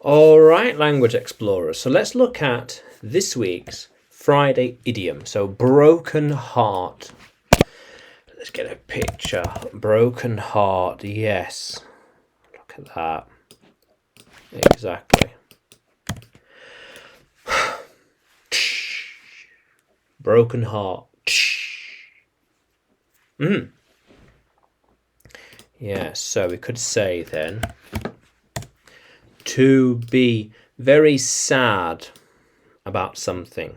All right, language explorers. So let's look at this week's Friday idiom. So broken heart. Let's get a picture. Broken heart. Yes. Look at that. Exactly. Broken heart. Yeah, so we could say then to be very sad about something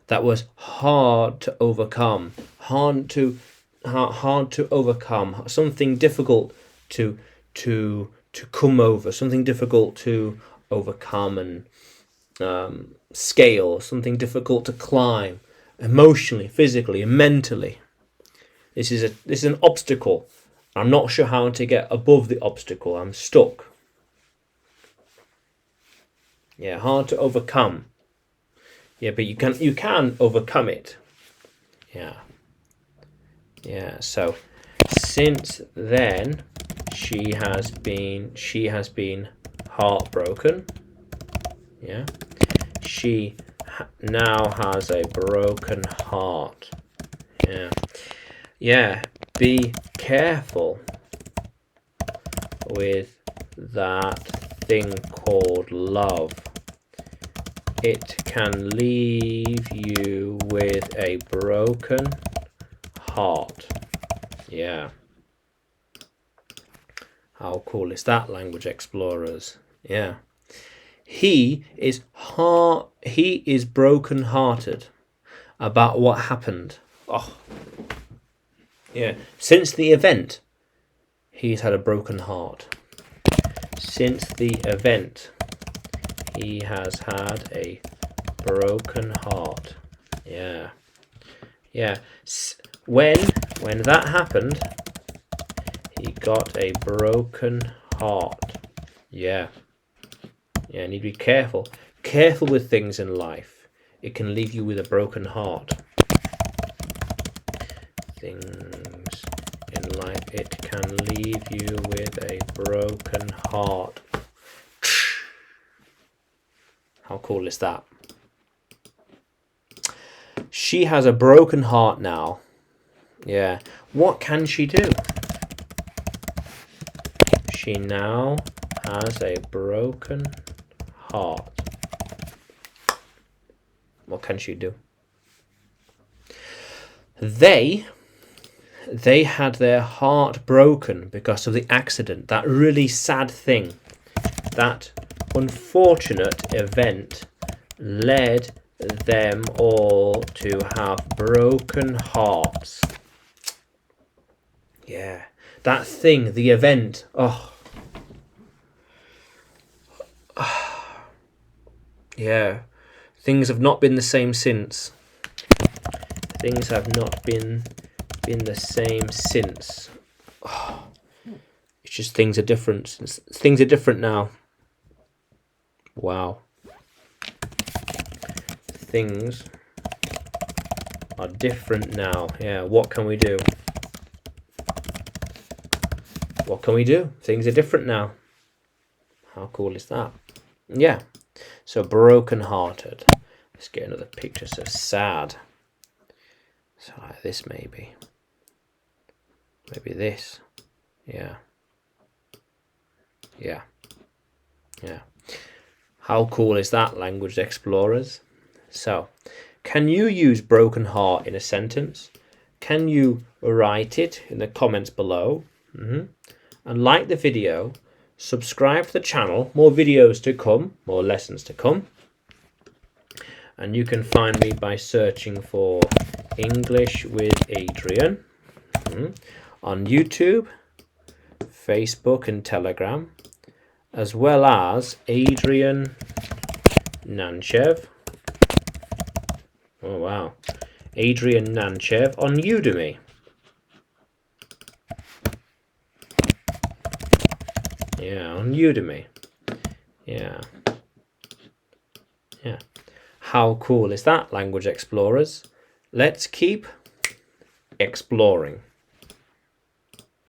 that was hard to overcome, hard to overcome, something difficult to come over, something difficult to overcome and scale, something difficult to climb, emotionally, physically, and mentally. This is an obstacle. I'm not sure how to get above the obstacle. I'm stuck. Yeah, hard to overcome. Yeah, but you can overcome it. Yeah. Yeah, so since then she has been heartbroken. Yeah. She now has a broken heart. Yeah. Yeah, be careful with that thing called love. It can leave you with a broken heart. Yeah. How cool is that, language explorers? Yeah. He is broken-hearted about what happened. Oh. Yeah. Since the event, he's had a broken heart. Since the event, he has had a broken heart. Yeah. Yeah. When that happened, he got a broken heart. Yeah. Yeah, you need to be careful. Careful with things in life. It can leave you with a broken heart. Things in life, it can leave you with a broken heart. How cool is that? She has a broken heart now. Yeah. What can she do? She now has a broken heart. What can she do? They had their heart broken because of the accident, that really sad thing. That unfortunate event led them all to have broken hearts. Yeah, that thing, the event. Oh. Yeah, things have not been the same since. Things have not been the same since. Oh. It's just things are different. Things are different now. Wow. Things are different now. Yeah, what can we do? What can we do? Things are different now. How cool is that? Yeah. So broken-hearted. Let's get another picture. So sad. So like this maybe. Maybe this. Yeah. Yeah. Yeah. How cool is that, language explorers? So, can you use broken heart in a sentence? Can you write it in the comments below? And like the video, subscribe to the channel, more videos to come, more lessons to come. And you can find me by searching for English with Adrian on YouTube, Facebook and Telegram, as well as Adrian Nanchev. Oh wow. Adrian Nanchev on Udemy. Yeah, on Udemy. Yeah. Yeah. How cool is that, language explorers? Let's keep exploring.